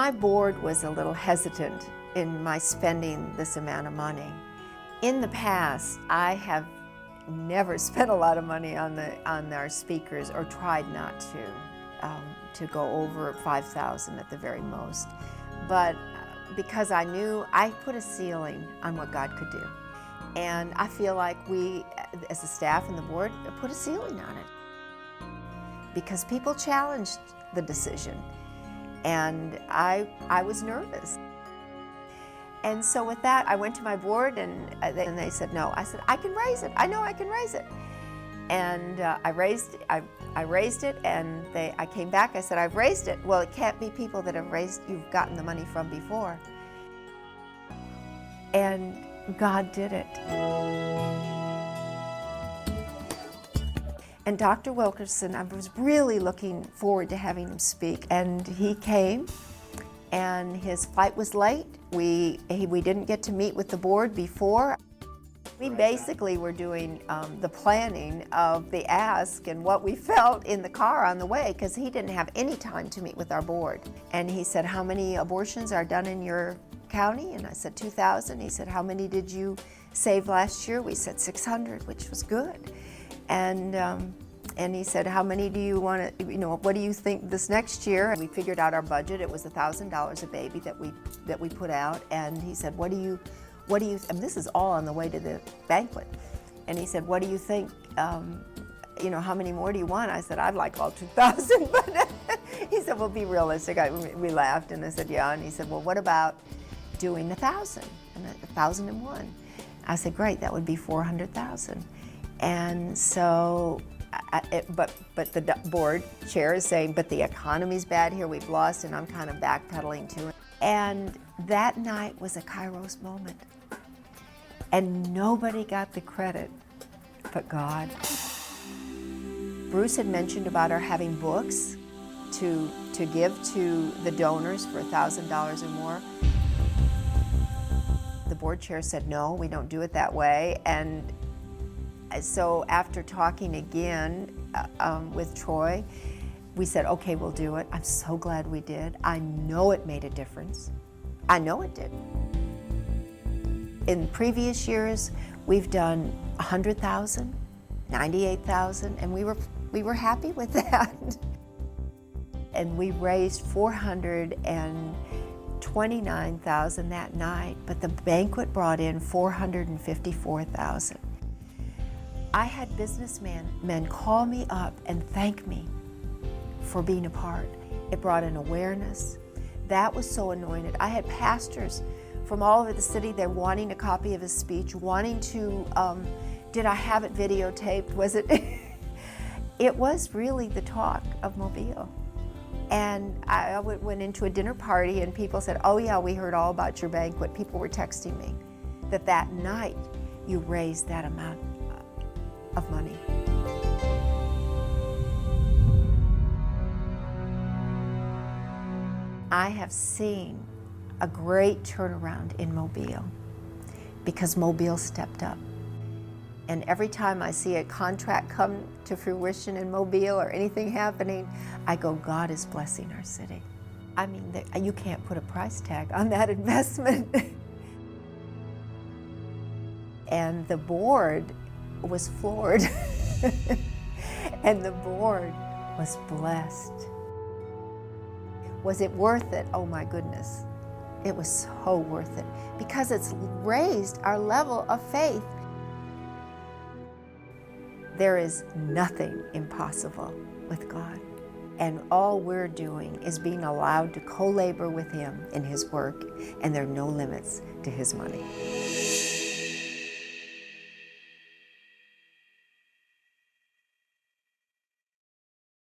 My board was a little hesitant in my spending this amount of money. In the past, I have never spent a lot of money on our speakers, or tried not to go over $5,000 at the very most. But because I knew, I put a ceiling on what God could do. And I feel like we, as a staff and the board, put a ceiling on it. Because people challenged the decision. And I was nervous. And so with that, I went to my board and they said no. I said, I can raise it. I know I can raise it. And I raised it, and I came back, I said, I've raised it. Well, it can't be people that you've gotten the money from before. And God did it. And Dr. Wilkerson, I was really looking forward to having him speak. And he came, and his flight was late. We didn't get to meet with the board before. We basically were doing the planning of the ask and what we felt in the car on the way, because he didn't have any time to meet with our board. And he said, how many abortions are done in your county? And I said, 2,000. He said, how many did you save last year? We said 600, which was good. And he said, how many do you want to, what do you think this next year? We figured out our budget. It was $1,000 a baby that we put out. And he said, what do you, and this is all on the way to the banquet. And he said, what do you think, how many more do you want? I said, I'd like all 2,000, but he said, well, be realistic. We laughed, and I said, yeah. And he said, well, what about doing 1,000, and 1,001? I said, great, that would be 400,000. And so, but the board chair is saying, but the economy's bad here, we've lost, and I'm kind of backpedaling to it. And that night was a Kairos moment. And nobody got the credit but God. Bruce had mentioned about our having books to give to the donors for $1,000 or more. The board chair said, no, we don't do it that way. And so after talking again with Troy, we said, okay, we'll do it. I'm so glad we did. I know it made a difference. I know it did. In previous years, we've done 100,000, 98,000, and we were happy with that. And we raised 429,000 that night, but the banquet brought in 454,000. I had businessmen call me up and thank me for being a part. It brought an awareness. That was so anointed. I had pastors from all over the city there wanting a copy of his speech, wanting to, did I have it videotaped? Was it? It was really the talk of Mobile. And I went into a dinner party and people said, oh yeah, we heard all about your banquet. People were texting me that night you raised that amount of money. I have seen a great turnaround in Mobile because Mobile stepped up. And every time I see a contract come to fruition in Mobile or anything happening, I go, God is blessing our city. I mean, you can't put a price tag on that investment. And the board was floored. And the board was blessed. Was it worth it? Oh my goodness. It was so worth it because it's raised our level of faith. There is nothing impossible with God. And all we're doing is being allowed to co-labor with Him in His work, and there are no limits to His money.